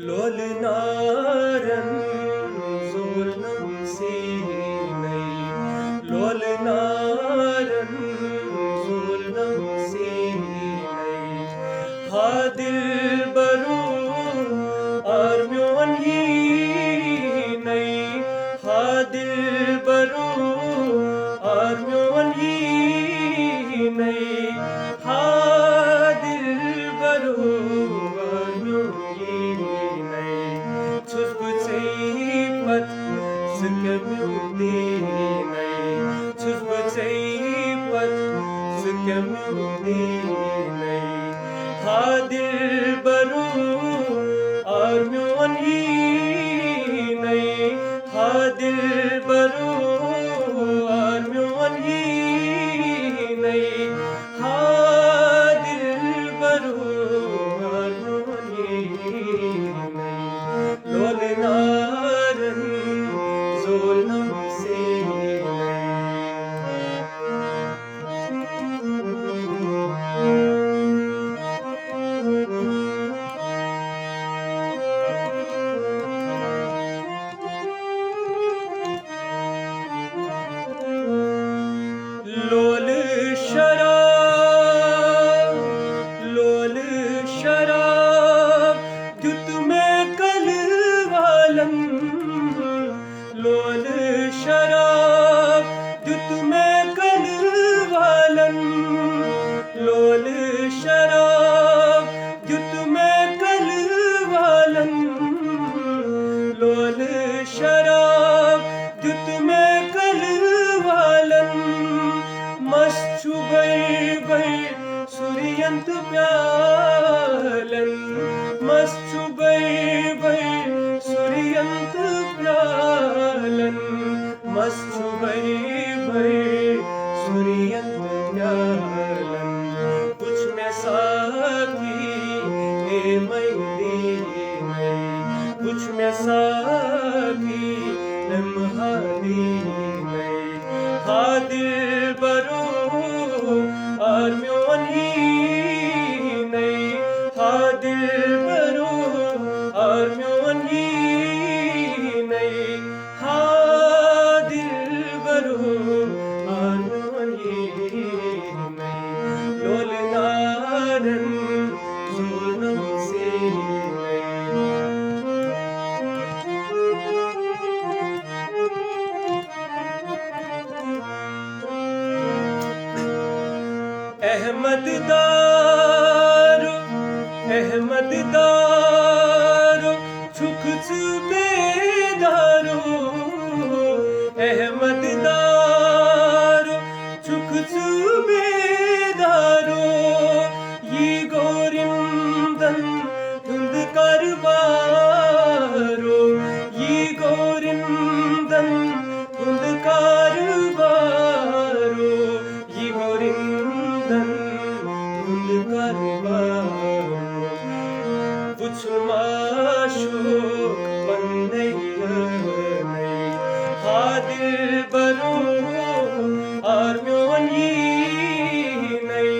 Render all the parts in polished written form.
Lolnaran zulnam sinai Lolnaran zulnam sinai Hadil baru armyon hinai Hadil baru armyon hinai Hadil baru armyon hinai Tuzku teipat sekemudinai Tuzku teipat sekemudinai Hadil baru armyon hinai Hadil baru armyon hinai Hadil baru armyon hinai Lolnaran zulnam sinai लोल शराब दुत में कल वालन लोल शराब दुत में कल वालन लोल शराब दुत में कल वालन लोल शराब दुत में कल वालन मस्त बै सूर्यंत प्यालन मस्त बै सूर्यंत प्यालन मस्त बै सूर्यंत प्यालन कुछ में साथी ने मैं दीनै कुछ में साथी ने महादीनै Hadil baru armyon hinai Hadil baru armyon hinai Hadil baru armyon hinai Lolnaran zulnam sinai Ahmad दारो छुख बेदारो अहमद दारो छुख बेदारो ये गोरिंदन धुंद कारबारो ये गोरिंदन धुंद कारबारो ये गोरिंदन माशूक बन्नैयनै Hadil baru armyon hinai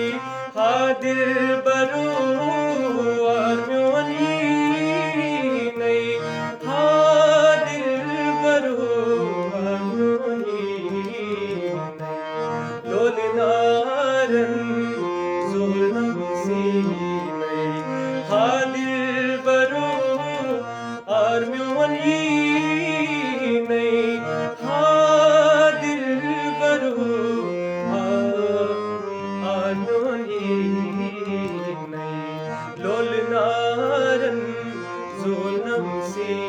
Hadil baru armyon hinai Hadil baru armyon hinai Lolnaran zulnam sinai Hadil baru armyon hinai Hadil baru armyon hinai Lolnaran zulnam sinai